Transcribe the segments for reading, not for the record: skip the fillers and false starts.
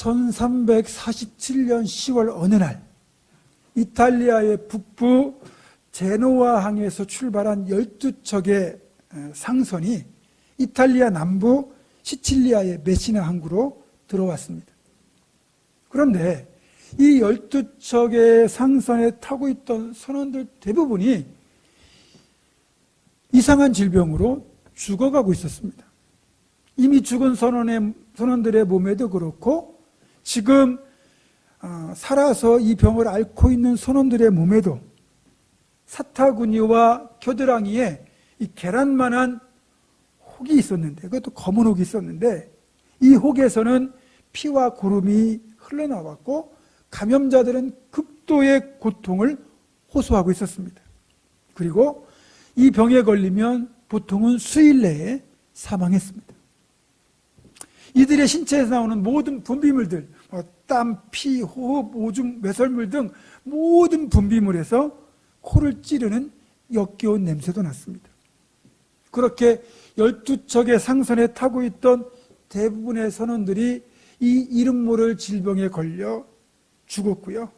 1347년 10월 어느 날 이탈리아의 북부 제노아 항에서 출발한 12척의 상선이 이탈리아 남부 시칠리아의 메시나 항구로 들어왔습니다. 그런데 이 12척의 상선에 타고 있던 선원들 대부분이 이상한 질병으로 죽어가고 있었습니다. 이미 죽은 선원들의 몸에도 그렇고 지금 살아서 이 병을 앓고 있는 선원들의 몸에도 사타구니와 겨드랑이에 이 계란만한 혹이 있었는데, 그것도 검은 혹이 있었는데, 이 혹에서는 피와 고름이 흘러나왔고 감염자들은 극도의 고통을 호소하고 있었습니다. 그리고 이 병에 걸리면 보통은 수일 내에 사망했습니다. 이들의 신체에서 나오는 모든 분비물들, 땀, 피, 호흡, 오줌, 외설물 등 모든 분비물에서 코를 찌르는 역겨운 냄새도 났습니다. 그렇게 12척의 상선에 타고 있던 대부분의 선원들이 이 이름 모를 질병에 걸려 죽었고요.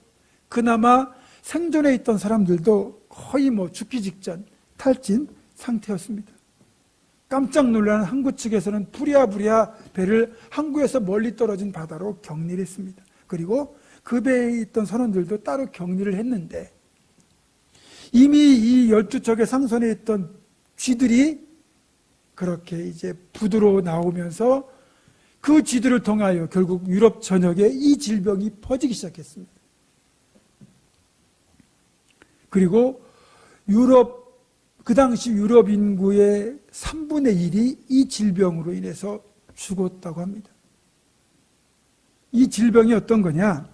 그나마 생존해 있던 사람들도 거의 죽기 직전 탈진 상태였습니다. 깜짝 놀란 항구 측에서는 부랴부랴 배를 항구에서 멀리 떨어진 바다로 격리를 했습니다. 그리고 그 배에 있던 선원들도 따로 격리를 했는데 이미 이 12척의 상선에 있던 쥐들이 그렇게 이제 부두로 나오면서 그 쥐들을 통하여 결국 유럽 전역에 이 질병이 퍼지기 시작했습니다. 그리고 그 당시 유럽 인구의 3분의 1이 이 질병으로 인해서 죽었다고 합니다. 이 질병이 어떤 거냐?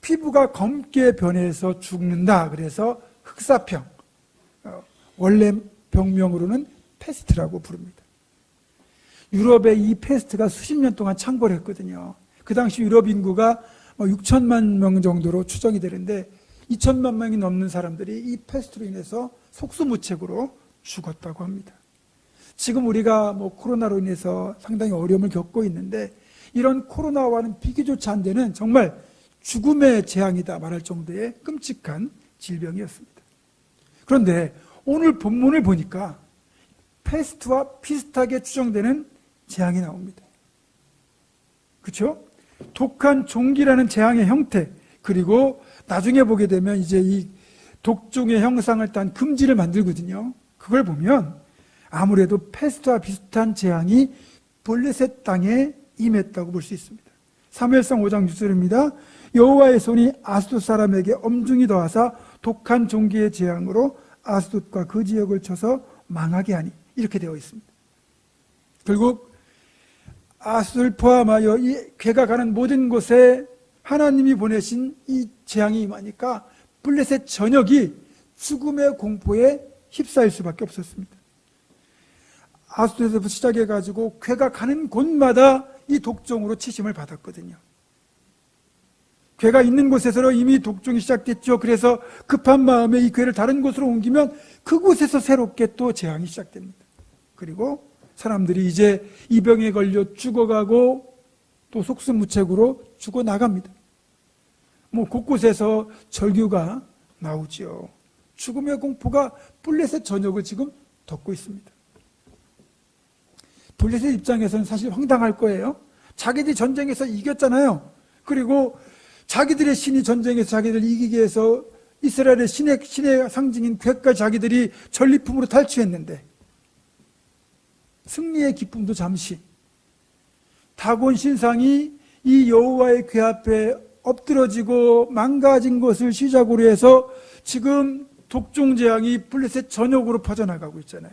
피부가 검게 변해서 죽는다. 그래서 흑사병, 원래 병명으로는 패스트라고 부릅니다. 유럽에 이 패스트가 수십 년 동안 창궐을 했거든요. 그 당시 유럽 인구가 6천만 명 정도로 추정이 되는데 2천만 명이 넘는 사람들이 이 패스트로 인해서 속수무책으로 죽었다고 합니다. 지금 우리가 코로나로 인해서 상당히 어려움을 겪고 있는데 이런 코로나와는 비교조차 안 되는 정말 죽음의 재앙이다 말할 정도의 끔찍한 질병이었습니다. 그런데 오늘 본문을 보니까 패스트와 비슷하게 추정되는 재앙이 나옵니다. 그렇죠? 독한 종기라는 재앙의 형태, 그리고 나중에 보게 되면 이제 이 독종의 형상을 딴 금지를 만들거든요. 그걸 보면 아무래도 패스트와 비슷한 재앙이 블레셋 땅에 임했다고 볼 수 있습니다. 사무엘상 5장 6절입니다. 여호와의 손이 아스돗 사람에게 엄중히 더하사 독한 종기의 재앙으로 아스돗과 그 지역을 쳐서 망하게 하니, 이렇게 되어 있습니다. 결국 아스돗을 포함하여 이 괴가 가는 모든 곳에 하나님이 보내신 이 재앙이 임하니까 블레셋 전역이 죽음의 공포에 휩싸일 수밖에 없었습니다. 아스돗에서 시작해가지고 괴가 가는 곳마다 이 독종으로 치심을 받았거든요. 괴가 있는 곳에서 이미 독종이 시작됐죠. 그래서 급한 마음에 이 괴를 다른 곳으로 옮기면 그곳에서 새롭게 또 재앙이 시작됩니다. 그리고 사람들이 이제 이 병에 걸려 죽어가고 또 속수무책으로 죽어나갑니다. 곳곳에서 절규가 나오죠. 죽음의 공포가 블레셋 전역을 지금 덮고 있습니다. 블레셋 입장에서는 사실 황당할 거예요. 자기들이 전쟁에서 이겼잖아요. 그리고 자기들의 신이 전쟁에서 자기들을 이기게 해서 이스라엘의 신의 상징인 괴까지 자기들이 전리품으로 탈취했는데 승리의 기쁨도 잠시, 다곤 신상이 이 여호와의 괴 앞에 엎드러지고 망가진 것을 시작으로 해서 지금 독종 재앙이 블레셋 전역으로 퍼져나가고 있잖아요.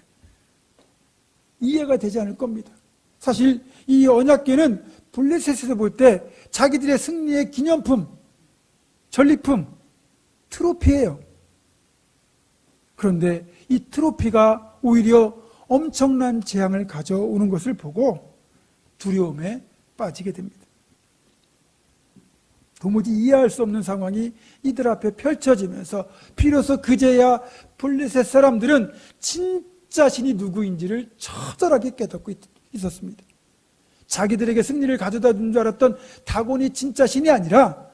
이해가 되지 않을 겁니다. 사실 이 언약궤는 블레셋에서 볼 때 자기들의 승리의 기념품, 전리품, 트로피예요. 그런데 이 트로피가 오히려 엄청난 재앙을 가져오는 것을 보고 두려움에 빠지게 됩니다. 도무지 이해할 수 없는 상황이 이들 앞에 펼쳐지면서 비로소 그제야 블레셋 사람들은 진짜 신이 누구인지를 처절하게 깨닫고 있었습니다. 자기들에게 승리를 가져다 준 줄 알았던 다곤이 진짜 신이 아니라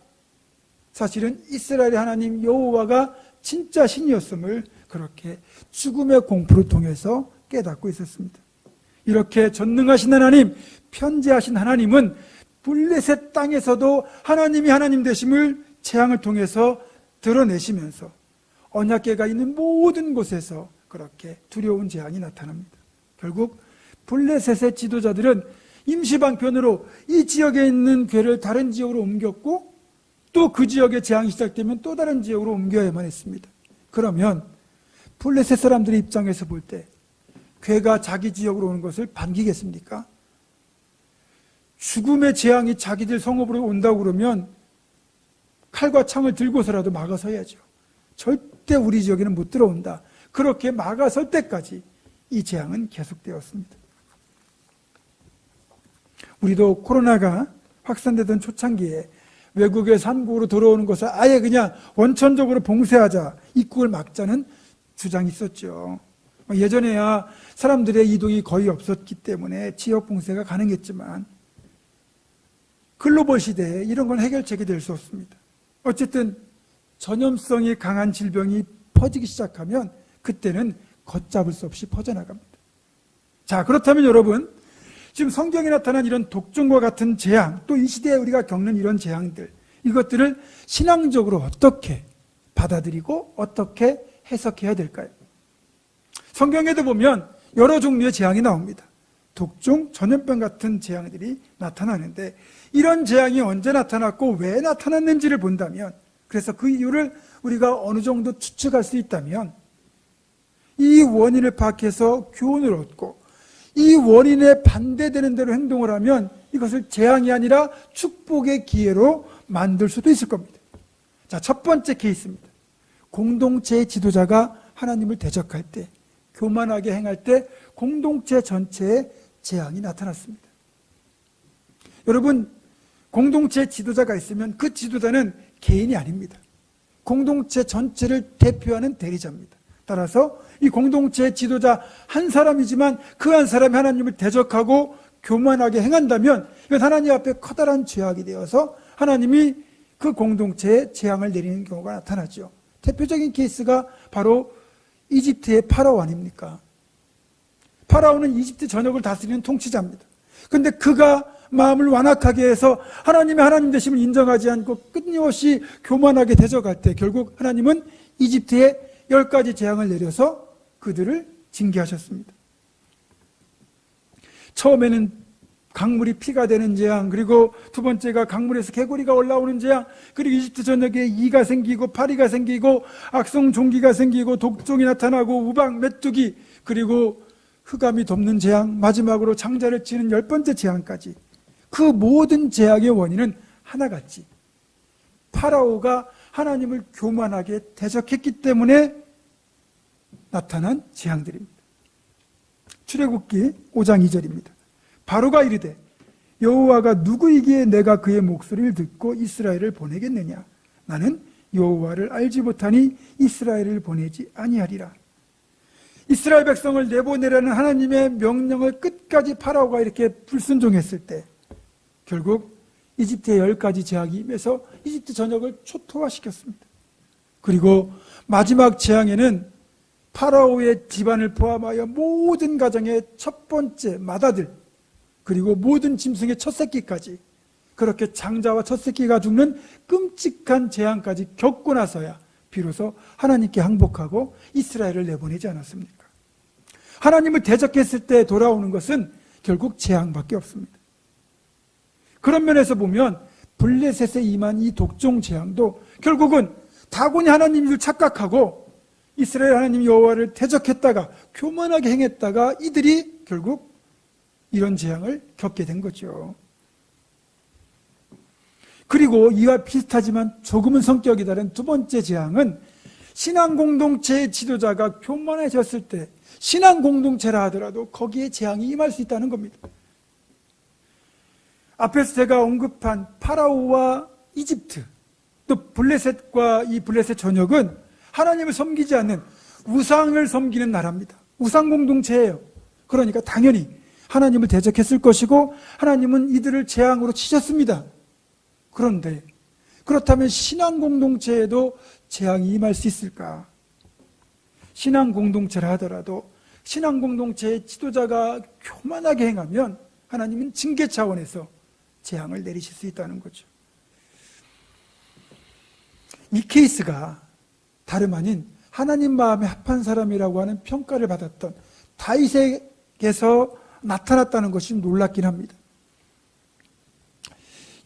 사실은 이스라엘의 하나님 여호와가 진짜 신이었음을 그렇게 죽음의 공포를 통해서 깨닫고 있었습니다. 이렇게 전능하신 하나님, 편재하신 하나님은 블레셋 땅에서도 하나님이 하나님 되심을 재앙을 통해서 드러내시면서 언약궤가 있는 모든 곳에서 그렇게 두려운 재앙이 나타납니다. 결국 블레셋의 지도자들은 임시방편으로 이 지역에 있는 궤를 다른 지역으로 옮겼고 또 그 지역에 재앙이 시작되면 또 다른 지역으로 옮겨야만 했습니다. 그러면 블레셋 사람들의 입장에서 볼 때 궤가 자기 지역으로 오는 것을 반기겠습니까? 죽음의 재앙이 자기들 성읍으로 온다고 그러면 칼과 창을 들고서라도 막아서야죠. 절대 우리 지역에는 못 들어온다. 그렇게 막아설 때까지 이 재앙은 계속되었습니다. 우리도 코로나가 확산되던 초창기에 외국에서 한국으로 들어오는 것을 아예 그냥 원천적으로 봉쇄하자, 입국을 막자는 주장이 있었죠. 예전에야 사람들의 이동이 거의 없었기 때문에 지역 봉쇄가 가능했지만 글로벌 시대에 이런 건 해결책이 될 수 없습니다. 어쨌든 전염성이 강한 질병이 퍼지기 시작하면 그때는 걷잡을 수 없이 퍼져나갑니다. 자, 그렇다면 여러분, 지금 성경에 나타난 이런 독종과 같은 재앙, 또 이 시대에 우리가 겪는 이런 재앙들, 이것들을 신앙적으로 어떻게 받아들이고 어떻게 해석해야 될까요? 성경에도 보면 여러 종류의 재앙이 나옵니다. 독종, 전염병 같은 재앙들이 나타나는데 이런 재앙이 언제 나타났고 왜 나타났는지를 본다면, 그래서 그 이유를 우리가 어느 정도 추측할 수 있다면 이 원인을 파악해서 교훈을 얻고 이 원인에 반대되는 대로 행동을 하면 이것을 재앙이 아니라 축복의 기회로 만들 수도 있을 겁니다. 자, 첫 번째 케이스입니다. 공동체의 지도자가 하나님을 대적할 때, 교만하게 행할 때 공동체 전체에 재앙이 나타났습니다. 여러분, 공동체 지도자가 있으면 그 지도자는 개인이 아닙니다. 공동체 전체를 대표하는 대리자입니다. 따라서 이 공동체의 지도자 한 사람이지만 그 한 사람이 하나님을 대적하고 교만하게 행한다면 이건 하나님 앞에 커다란 죄악이 되어서 하나님이 그 공동체에 재앙을 내리는 경우가 나타나죠. 대표적인 케이스가 바로 이집트의 파라오 아닙니까? 파라오는 이집트 전역을 다스리는 통치자입니다. 그런데 그가 마음을 완악하게 해서 하나님의 하나님 되심을 인정하지 않고 끊임없이 교만하게 대적할 때 결국 하나님은 이집트에 10가지 재앙을 내려서 그들을 징계하셨습니다. 처음에는 강물이 피가 되는 재앙, 그리고 두 번째가 강물에서 개구리가 올라오는 재앙, 그리고 이집트 전역에 이가 생기고 파리가 생기고 악성 종기가 생기고 독종이 나타나고 우박, 메뚜기, 그리고 흑암이 덮는 재앙, 마지막으로 장자를 치는 10번째 재앙까지 그 모든 재앙의 원인은 하나같이 파라오가 하나님을 교만하게 대적했기 때문에 나타난 재앙들입니다. 출애굽기 5장 2절입니다. 바로가 이르되 여호와가 누구이기에 내가 그의 목소리를 듣고 이스라엘을 보내겠느냐? 나는 여호와를 알지 못하니 이스라엘을 보내지 아니하리라. 이스라엘 백성을 내보내라는 하나님의 명령을 끝까지 파라오가 이렇게 불순종했을 때 결국 이집트의 10가지 재앙이 임해서 이집트 전역을 초토화시켰습니다. 그리고 마지막 재앙에는 파라오의 집안을 포함하여 모든 가정의 첫 번째 맏아들, 그리고 모든 짐승의 첫 새끼까지 그렇게 장자와 첫 새끼가 죽는 끔찍한 재앙까지 겪고 나서야 비로소 하나님께 항복하고 이스라엘을 내보내지 않았습니까? 하나님을 대적했을 때 돌아오는 것은 결국 재앙밖에 없습니다. 그런 면에서 보면 블레셋에 임한 이 독종 재앙도 결국은 다곤이 하나님인 줄 착각하고 이스라엘 하나님 여호와를 대적했다가 교만하게 행했다가 이들이 결국 이런 재앙을 겪게 된 거죠. 그리고 이와 비슷하지만 조금은 성격이 다른 두 번째 재앙은 신앙 공동체의 지도자가 교만해졌을 때 신앙 공동체라 하더라도 거기에 재앙이 임할 수 있다는 겁니다. 앞에서 제가 언급한 파라오와 이집트, 또 블레셋과 이 블레셋 전역은 하나님을 섬기지 않는 우상을 섬기는 나라입니다. 우상 공동체예요. 그러니까 당연히 하나님을 대적했을 것이고 하나님은 이들을 재앙으로 치셨습니다. 그런데 그렇다면 신앙 공동체에도 재앙이 임할 수 있을까? 신앙 공동체라 하더라도 신앙 공동체의 지도자가 교만하게 행하면 하나님은 징계 차원에서 재앙을 내리실 수 있다는 거죠. 이 케이스가 다름 아닌 하나님 마음에 합한 사람이라고 하는 평가를 받았던 다윗에게서 나타났다는 것이 놀랍긴 합니다.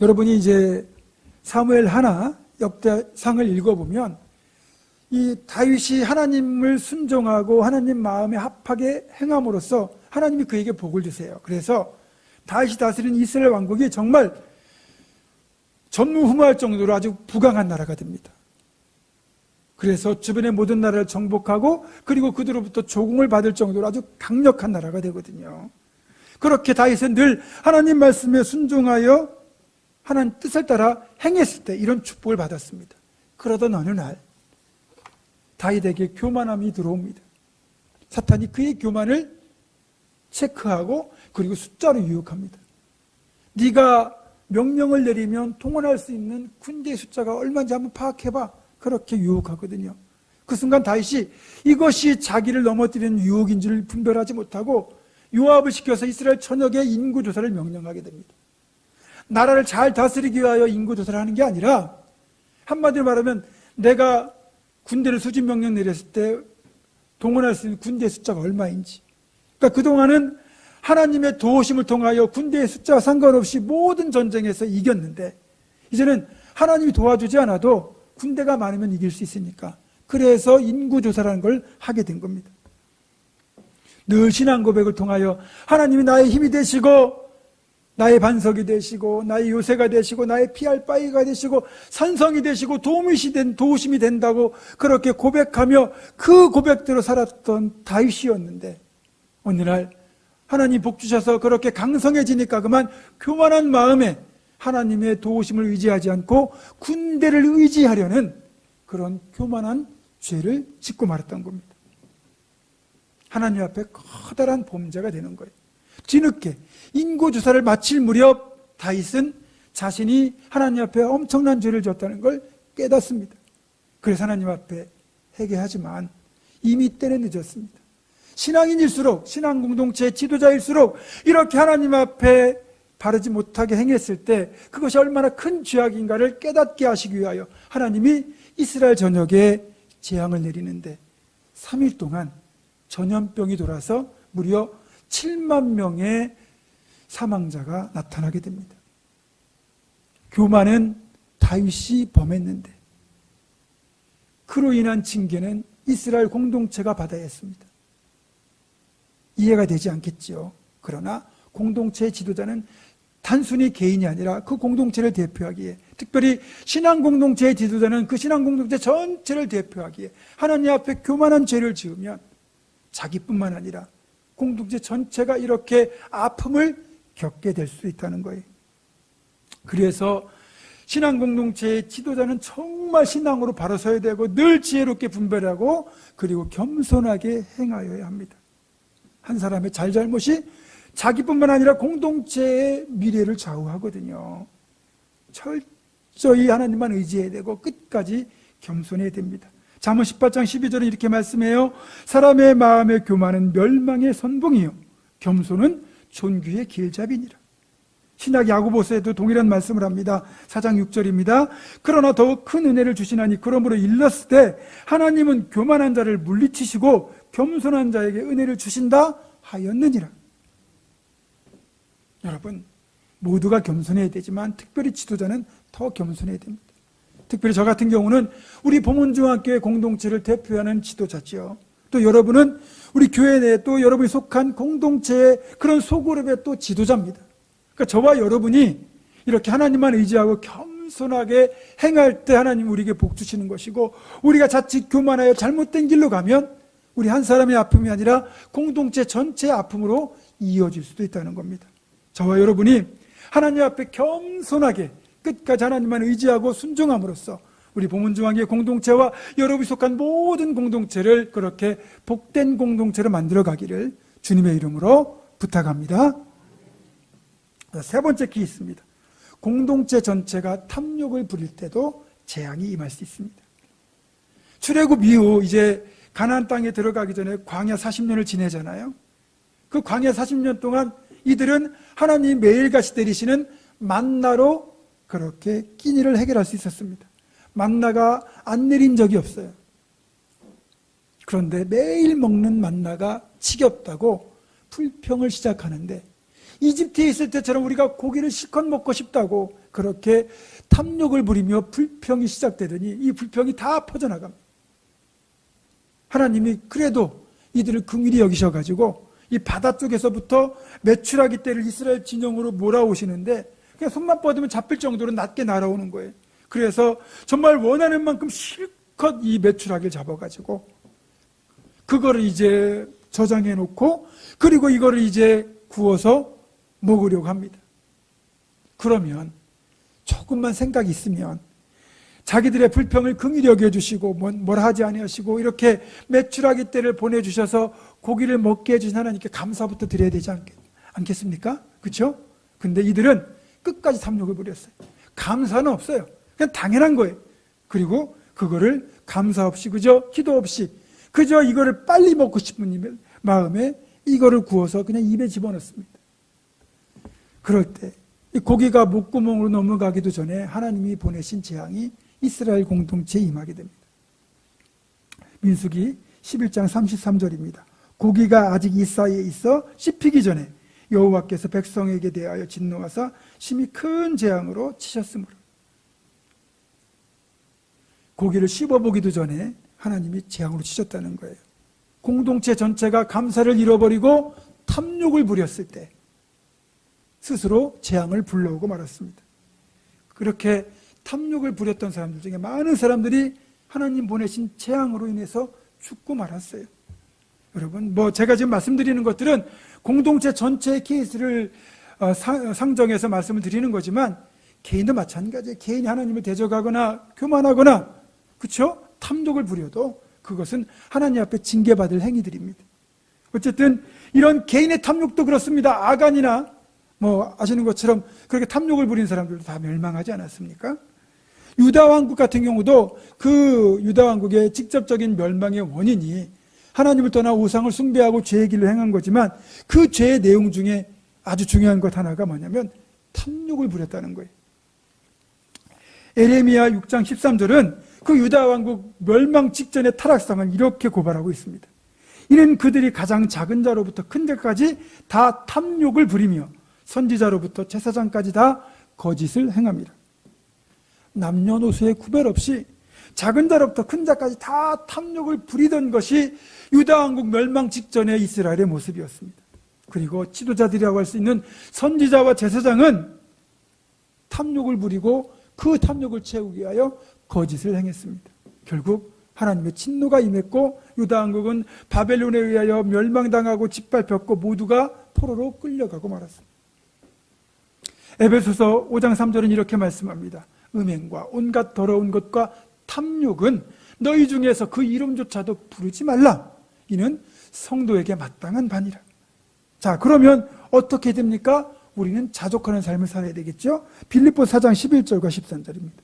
여러분이 이제 사무엘 하나 역대상을 읽어보면 이 다윗이 하나님을 순종하고 하나님 마음에 합하게 행함으로써 하나님이 그에게 복을 주세요. 그래서 다윗이 다스린 이스라엘 왕국이 정말 전무후무할 정도로 아주 부강한 나라가 됩니다. 그래서 주변의 모든 나라를 정복하고 그리고 그들로부터 조공을 받을 정도로 아주 강력한 나라가 되거든요. 그렇게 다윗은 늘 하나님 말씀에 순종하여 하나님 뜻을 따라 행했을 때 이런 축복을 받았습니다. 그러던 어느 날 다윗에게 교만함이 들어옵니다. 사탄이 그의 교만을 체크하고 그리고 숫자로 유혹합니다. 네가 명령을 내리면 동원할 수 있는 군대의 숫자가 얼마인지 한번 파악해봐. 그렇게 유혹하거든요. 그 순간 다윗이 이것이 자기를 넘어뜨리는 유혹인 줄 분별하지 못하고 요압을 시켜서 이스라엘 전역의 인구조사를 명령하게 됩니다. 나라를 잘 다스리기 위하여 인구조사를 하는 게 아니라 한마디로 말하면 내가 군대를 수집 명령 내렸을 때 동원할 수 있는 군대의 숫자가 얼마인지, 그러니까 그동안은 하나님의 도우심을 통하여 군대의 숫자와 상관없이 모든 전쟁에서 이겼는데 이제는 하나님이 도와주지 않아도 군대가 많으면 이길 수 있으니까 그래서 인구조사라는 걸 하게 된 겁니다. 늘 신앙 고백을 통하여 하나님이 나의 힘이 되시고 나의 반석이 되시고 나의 요새가 되시고 나의 피할 바위가 되시고 산성이 되시고 도우심이 된다고 그렇게 고백하며 그 고백대로 살았던 다윗이었는데 어느 날 하나님 복 주셔서 그렇게 강성해지니까 그만 교만한 마음에 하나님의 도우심을 의지하지 않고 군대를 의지하려는 그런 교만한 죄를 짓고 말았던 겁니다. 하나님 앞에 커다란 범죄가 되는 거예요. 뒤늦게 인구조사를 마칠 무렵 다윗은 자신이 하나님 앞에 엄청난 죄를 졌다는 걸 깨닫습니다. 그래서 하나님 앞에 회개하지만 이미 때는 늦었습니다. 신앙인일수록 신앙 공동체의 지도자일수록 이렇게 하나님 앞에 바르지 못하게 행했을 때 그것이 얼마나 큰 죄악인가를 깨닫게 하시기 위하여 하나님이 이스라엘 전역에 재앙을 내리는데 3일 동안 전염병이 돌아서 무려 7만 명의 사망자가 나타나게 됩니다. 교만은 다윗이 범했는데 그로 인한 징계는 이스라엘 공동체가 받아야 했습니다. 이해가 되지 않겠지요. 그러나 공동체의 지도자는 단순히 개인이 아니라 그 공동체를 대표하기에, 특별히 신앙 공동체의 지도자는 그 신앙 공동체 전체를 대표하기에 하나님 앞에 교만한 죄를 지으면 자기뿐만 아니라 공동체 전체가 이렇게 아픔을 겪게 될 수 있다는 거예요. 그래서 신앙 공동체의 지도자는 정말 신앙으로 바로 서야 되고 늘 지혜롭게 분별하고 그리고 겸손하게 행하여야 합니다. 한 사람의 잘잘못이 자기뿐만 아니라 공동체의 미래를 좌우하거든요. 철저히 하나님만 의지해야 되고 끝까지 겸손해야 됩니다. 잠언 18장 12절은 이렇게 말씀해요. 사람의 마음의 교만은 멸망의 선봉이요 겸손은 존귀의 길잡이니라. 신약 야고보서에도 동일한 말씀을 합니다. 4장 6절입니다. 그러나 더욱 큰 은혜를 주시나니 그러므로 일렀을 때 하나님은 교만한 자를 물리치시고 겸손한 자에게 은혜를 주신다 하였느니라. 여러분, 모두가 겸손해야 되지만 특별히 지도자는 더 겸손해야 됩니다. 특별히 저 같은 경우는 우리 보문중학교의 공동체를 대표하는 지도자지요. 또 여러분은 우리 교회 내에 또 여러분이 속한 공동체의 그런 소그룹의 또 지도자입니다. 그러니까 저와 여러분이 이렇게 하나님만 의지하고 겸손하게 행할 때 하나님 우리에게 복 주시는 것이고, 우리가 자칫 교만하여 잘못된 길로 가면 우리 한 사람의 아픔이 아니라 공동체 전체의 아픔으로 이어질 수도 있다는 겁니다. 저와 여러분이 하나님 앞에 겸손하게 끝까지 하나님만 의지하고 순종함으로써 우리 보문중앙의 공동체와 여러분이 속한 모든 공동체를 그렇게 복된 공동체로 만들어 가기를 주님의 이름으로 부탁합니다. 세 번째 키 있습니다. 공동체 전체가 탐욕을 부릴 때도 재앙이 임할 수 있습니다. 출애굽 이후 이제 가나안 땅에 들어가기 전에 광야 40년을 지내잖아요. 그 광야 40년 동안 이들은 하나님 매일같이 내리시는 만나로 그렇게 끼니를 해결할 수 있었습니다. 만나가 안 내린 적이 없어요. 그런데 매일 먹는 만나가 지겹다고 불평을 시작하는데, 이집트에 있을 때처럼 우리가 고기를 실컷 먹고 싶다고 그렇게 탐욕을 부리며 불평이 시작되더니 이 불평이 다 퍼져나갑니다. 하나님이 그래도 이들을 긍휼히 여기셔가지고 이 바다 쪽에서부터 메추라기 떼를 이스라엘 진영으로 몰아오시는데 그냥 손만 뻗으면 잡힐 정도로 낮게 날아오는 거예요. 그래서 정말 원하는 만큼 실컷 이 메추라기를 잡아가지고 그거를 이제 저장해 놓고, 그리고 이거를 이제 구워서 먹으려고 합니다. 그러면 조금만 생각이 있으면 자기들의 불평을 긍휼히 여겨주시고 뭐라 하지 아니하시고 이렇게 메추라기 떼를 보내주셔서 고기를 먹게 해주신 하나님께 감사부터 드려야 되지 않겠습니까? 그렇죠? 근데 이들은 끝까지 탐욕을 부렸어요. 감사는 없어요. 그냥 당연한 거예요. 그리고 그거를 감사 없이, 그저 기도 없이, 그저 이거를 빨리 먹고 싶은 마음에 이거를 구워서 그냥 입에 집어넣습니다. 그럴 때 이 고기가 목구멍으로 넘어가기도 전에 하나님이 보내신 재앙이 이스라엘 공동체에 임하게 됩니다. 민수기 11장 33절입니다. 고기가 아직 이 사이에 있어 씹히기 전에 여호와께서 백성에게 대하여 진노하사 심히 큰 재앙으로 치셨으므로. 고기를 씹어보기도 전에 하나님이 재앙으로 치셨다는 거예요. 공동체 전체가 감사를 잃어버리고 탐욕을 부렸을 때 스스로 재앙을 불러오고 말았습니다. 그렇게 탐욕을 부렸던 사람들 중에 많은 사람들이 하나님 보내신 재앙으로 인해서 죽고 말았어요. 여러분, 제가 지금 말씀드리는 것들은 공동체 전체의 케이스를 상정해서 말씀을 드리는 거지만 개인도 마찬가지예요. 개인이 하나님을 대적하거나 교만하거나, 그렇죠? 탐욕을 부려도 그것은 하나님 앞에 징계받을 행위들입니다. 어쨌든 이런 개인의 탐욕도 그렇습니다. 아간이나 아시는 것처럼 그렇게 탐욕을 부린 사람들도 다 멸망하지 않았습니까? 유다 왕국 같은 경우도 그 유다 왕국의 직접적인 멸망의 원인이 하나님을 떠나 우상을 숭배하고 죄의 길로 행한 거지만 그 죄의 내용 중에 아주 중요한 것 하나가 뭐냐면 탐욕을 부렸다는 거예요. 에레미야 6장 13절은 그 유다 왕국 멸망 직전의 타락상을 이렇게 고발하고 있습니다. 이는 그들이 가장 작은 자로부터 큰 자까지 다 탐욕을 부리며 선지자로부터 제사장까지 다 거짓을 행합니다. 남녀노소의 구별 없이 작은 자로부터 큰 자까지 다 탐욕을 부리던 것이 유다 왕국 멸망 직전의 이스라엘의 모습이었습니다. 그리고 지도자들이라고 할 수 있는 선지자와 제사장은 탐욕을 부리고 그 탐욕을 채우기 위하여 거짓을 행했습니다. 결국 하나님의 진노가 임했고 유다 왕국은 바벨론에 의하여 멸망당하고 짓밟혔고 모두가 포로로 끌려가고 말았습니다. 에베소서 5장 3절은 이렇게 말씀합니다. 음행과 온갖 더러운 것과 탐욕은 너희 중에서 그 이름조차도 부르지 말라. 이는 성도에게 마땅한 바니라. 자, 그러면 어떻게 됩니까? 우리는 자족하는 삶을 살아야 되겠죠? 빌립보 4장 11절과 13절입니다.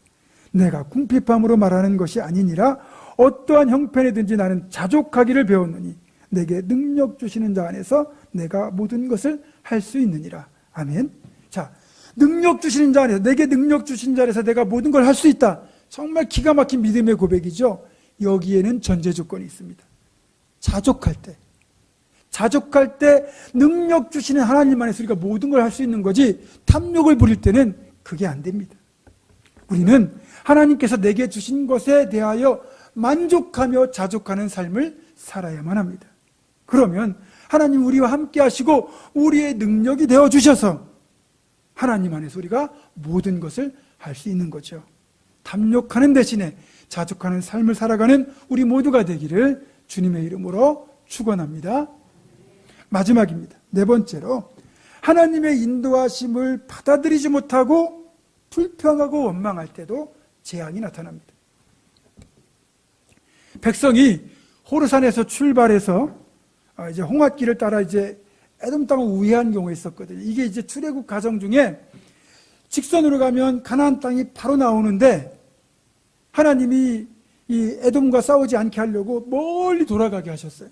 내가 궁핍함으로 말하는 것이 아니니라. 어떠한 형편이든지 나는 자족하기를 배웠느니 내게 능력 주시는 자 안에서 내가 모든 것을 할 수 있느니라. 아멘. 자, 능력 주시는 자 안에서, 내게 능력 주신 자 안에서 내가 모든 걸 할 수 있다. 정말 기가 막힌 믿음의 고백이죠. 여기에는 전제 조건이 있습니다. 자족할 때 능력 주시는 하나님 안에서 우리가 모든 걸 할 수 있는 거지, 탐욕을 부릴 때는 그게 안 됩니다. 우리는 하나님께서 내게 주신 것에 대하여 만족하며 자족하는 삶을 살아야만 합니다. 그러면 하나님 우리와 함께 하시고 우리의 능력이 되어 주셔서 하나님 안에서 우리가 모든 것을 할 수 있는 거죠. 탐욕하는 대신에 자족하는 삶을 살아가는 우리 모두가 되기를 주님의 이름으로 축원합니다. 마지막입니다. 네 번째로, 하나님의 인도하심을 받아들이지 못하고 불평하고 원망할 때도 재앙이 나타납니다. 백성이 호르산에서 출발해서 이제 홍합길을 따라 이제 에돔 땅을 우회한 경우가 있었거든요. 이게 이제 출애굽 과정 중에 직선으로 가면 가나안 땅이 바로 나오는데 하나님이 이 에돔과 싸우지 않게 하려고 멀리 돌아가게 하셨어요.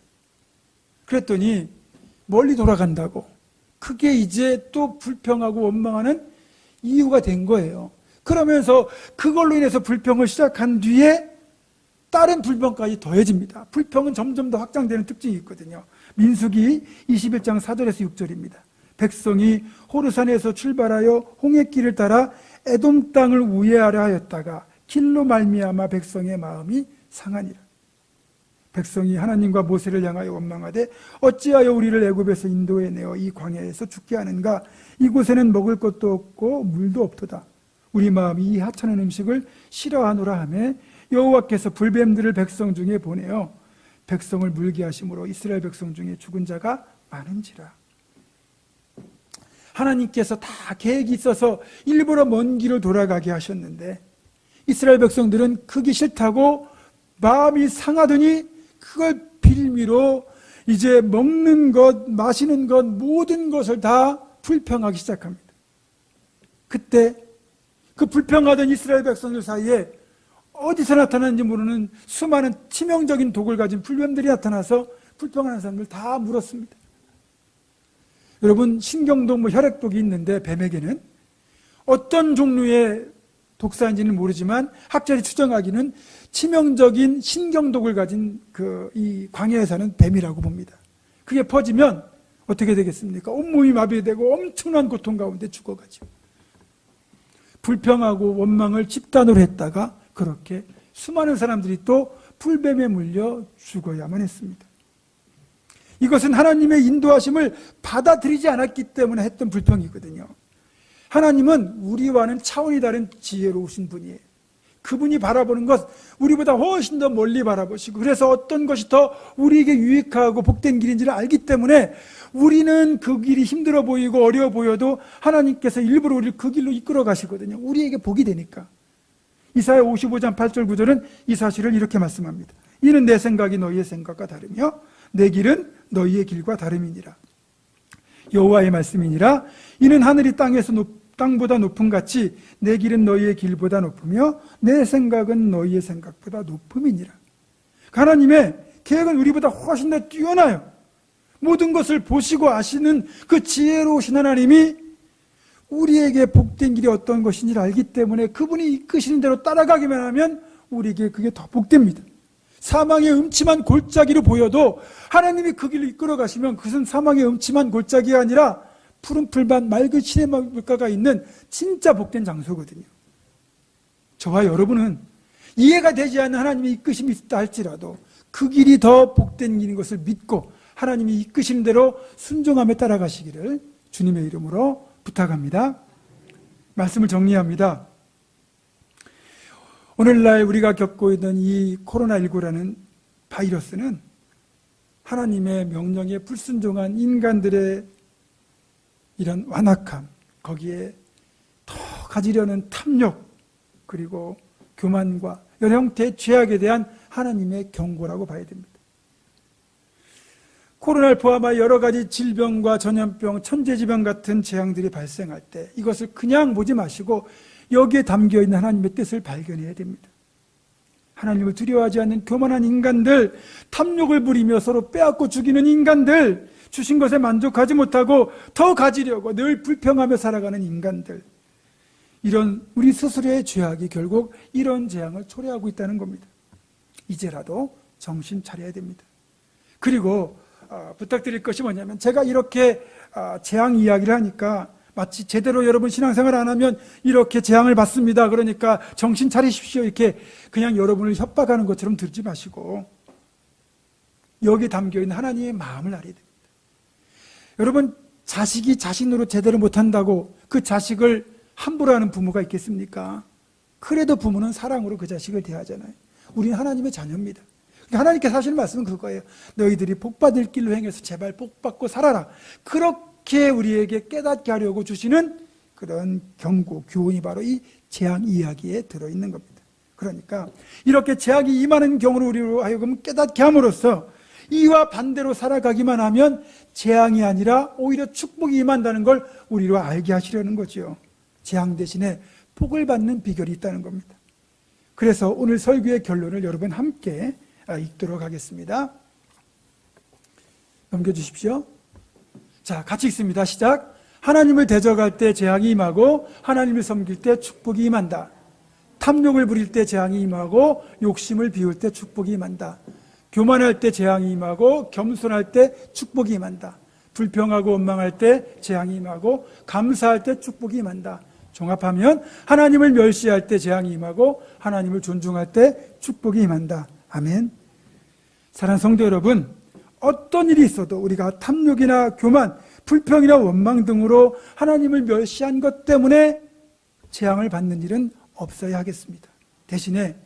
그랬더니 멀리 돌아간다고 그게 이제 또 불평하고 원망하는 이유가 된 거예요. 그러면서 그걸로 인해서 불평을 시작한 뒤에 다른 불평까지 더해집니다. 불평은 점점 더 확장되는 특징이 있거든요. 민수기 21장 4절에서 6절입니다. 백성이 호르산에서 출발하여 홍해길을 따라 에돔 땅을 우회하려 하였다가 길로 말미암아 백성의 마음이 상하니라. 백성이 하나님과 모세를 향하여 원망하되 어찌하여 우리를 애굽에서 인도해 내어 이 광야에서 죽게 하는가. 이곳에는 먹을 것도 없고 물도 없도다. 우리 마음이 이 하찮은 음식을 싫어하노라 하며 여호와께서 불뱀들을 백성 중에 보내어 백성을 물게 하심으로 이스라엘 백성 중에 죽은 자가 많은지라. 하나님께서 다 계획이 있어서 일부러 먼 길을 돌아가게 하셨는데 이스라엘 백성들은 그게 싫다고 마음이 상하더니 그걸 빌미로 이제 먹는 것, 마시는 것, 모든 것을 다 불평하기 시작합니다. 그때 그 불평하던 이스라엘 백성들 사이에 어디서 나타나는지 모르는 수많은 치명적인 독을 가진 불뱀들이 나타나서 불평하는 사람들 다 물었습니다. 여러분, 신경독, 혈액독이 있는데 뱀에게는 어떤 종류의 독사인지는 모르지만 학자들이 추정하기는 치명적인 신경독을 가진 이 광야에 사는 뱀이라고 봅니다. 그게 퍼지면 어떻게 되겠습니까? 온몸이 마비되고 엄청난 고통 가운데 죽어가죠. 불평하고 원망을 집단으로 했다가 그렇게 수많은 사람들이 또 풀뱀에 물려 죽어야만 했습니다. 이것은 하나님의 인도하심을 받아들이지 않았기 때문에 했던 불평이거든요. 하나님은 우리와는 차원이 다른 지혜로우신 분이에요. 그분이 바라보는 것, 우리보다 훨씬 더 멀리 바라보시고, 그래서 어떤 것이 더 우리에게 유익하고 복된 길인지를 알기 때문에 우리는 그 길이 힘들어 보이고 어려워 보여도 하나님께서 일부러 우리를 그 길로 이끌어 가시거든요. 우리에게 복이 되니까. 이사야 55장 8절 9절은 이 사실을 이렇게 말씀합니다. 이는 내 생각이 너희의 생각과 다르며 내 길은 너희의 길과 다름이니라. 여호와의 말씀이니라. 이는 하늘이 땅보다 높음 같이 내 길은 너희의 길보다 높으며 내 생각은 너희의 생각보다 높음이니라. 하나님의 계획은 우리보다 훨씬 더 뛰어나요. 모든 것을 보시고 아시는 그 지혜로우신 하나님이 우리에게 복된 길이 어떤 것인지를 알기 때문에 그분이 이끄시는 대로 따라가기만 하면 우리에게 그게 더 복됩니다. 사망의 음침한 골짜기로 보여도 하나님이 그 길로 이끌어 가시면 그것은 사망의 음침한 골짜기가 아니라 푸른 풀밭 맑은 시냇 물가가 있는 진짜 복된 장소거든요. 저와 여러분은 이해가 되지 않는 하나님의 이끄심이 있다 할지라도 그 길이 더 복된 길인 것을 믿고 하나님이 이끄시는 대로 순종하며 따라가시기를 주님의 이름으로 부탁합니다. 말씀을 정리합니다. 오늘날 우리가 겪고 있는 이 코로나19라는 바이러스는 하나님의 명령에 불순종한 인간들의 이런 완악함, 거기에 더 가지려는 탐욕, 그리고 교만과 여러 형태의 죄악에 대한 하나님의 경고라고 봐야 됩니다. 코로나를 포함한 여러 가지 질병과 전염병, 천재지변 같은 재앙들이 발생할 때 이것을 그냥 보지 마시고 여기에 담겨있는 하나님의 뜻을 발견해야 됩니다. 하나님을 두려워하지 않는 교만한 인간들, 탐욕을 부리며 서로 빼앗고 죽이는 인간들, 주신 것에 만족하지 못하고 더 가지려고 늘 불평하며 살아가는 인간들, 이런 우리 스스로의 죄악이 결국 이런 재앙을 초래하고 있다는 겁니다. 이제라도 정신 차려야 됩니다. 그리고 부탁드릴 것이 뭐냐면, 제가 이렇게 재앙 이야기를 하니까 마치 제대로 여러분 신앙생활 안 하면 이렇게 재앙을 받습니다, 그러니까 정신 차리십시오, 이렇게 그냥 여러분을 협박하는 것처럼 들지 마시고 여기 담겨있는 하나님의 마음을 알아야 됩니다. 여러분, 자식이 자신으로 제대로 못한다고 그 자식을 함부로 하는 부모가 있겠습니까? 그래도 부모는 사랑으로 그 자식을 대하잖아요. 우리는 하나님의 자녀입니다. 하나님께서 하시는 말씀은 그거예요. 너희들이 복받을 길로 행해서 제발 복받고 살아라. 그렇게 우리에게 깨닫게 하려고 주시는 그런 경고, 교훈이 바로 이 재앙 이야기에 들어있는 겁니다. 그러니까 이렇게 재앙이 임하는 경우로 우리로 하여금 깨닫게 함으로써 이와 반대로 살아가기만 하면 재앙이 아니라 오히려 축복이 임한다는 걸 우리로 알게 하시려는 거죠. 재앙 대신에 복을 받는 비결이 있다는 겁니다. 그래서 오늘 설교의 결론을 여러분 함께 읽도록 하겠습니다. 넘겨주십시오. 자, 같이 읽습니다. 시작. 하나님을 대적할 때 재앙이 임하고 하나님을 섬길 때 축복이 임한다. 탐욕을 부릴 때 재앙이 임하고 욕심을 비울 때 축복이 임한다. 교만할 때 재앙이 임하고 겸손할 때 축복이 임한다. 불평하고 원망할 때 재앙이 임하고 감사할 때 축복이 임한다. 종합하면 하나님을 멸시할 때 재앙이 임하고 하나님을 존중할 때 축복이 임한다. 아멘. 사랑하는 성도 여러분, 어떤 일이 있어도 우리가 탐욕이나 교만, 불평이나 원망 등으로 하나님을 멸시한 것 때문에 재앙을 받는 일은 없어야 하겠습니다. 대신에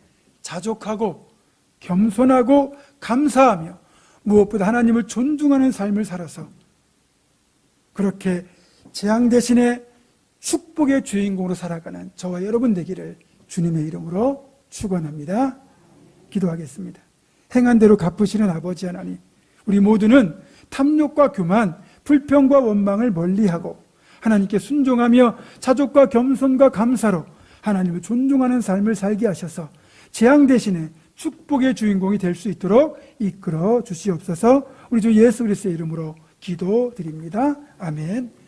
자족하고 겸손하고 감사하며 무엇보다 하나님을 존중하는 삶을 살아서 그렇게 재앙 대신에 축복의 주인공으로 살아가는 저와 여러분 되기를 주님의 이름으로 축원합니다. 기도하겠습니다. 행한 대로 갚으시는 아버지 하나님, 우리 모두는 탐욕과 교만, 불평과 원망을 멀리하고 하나님께 순종하며 자족과 겸손과 감사로 하나님을 존중하는 삶을 살게 하셔서 재앙 대신에 축복의 주인공이 될 수 있도록 이끌어 주시옵소서. 우리 주 예수 그리스도의 이름으로 기도드립니다. 아멘.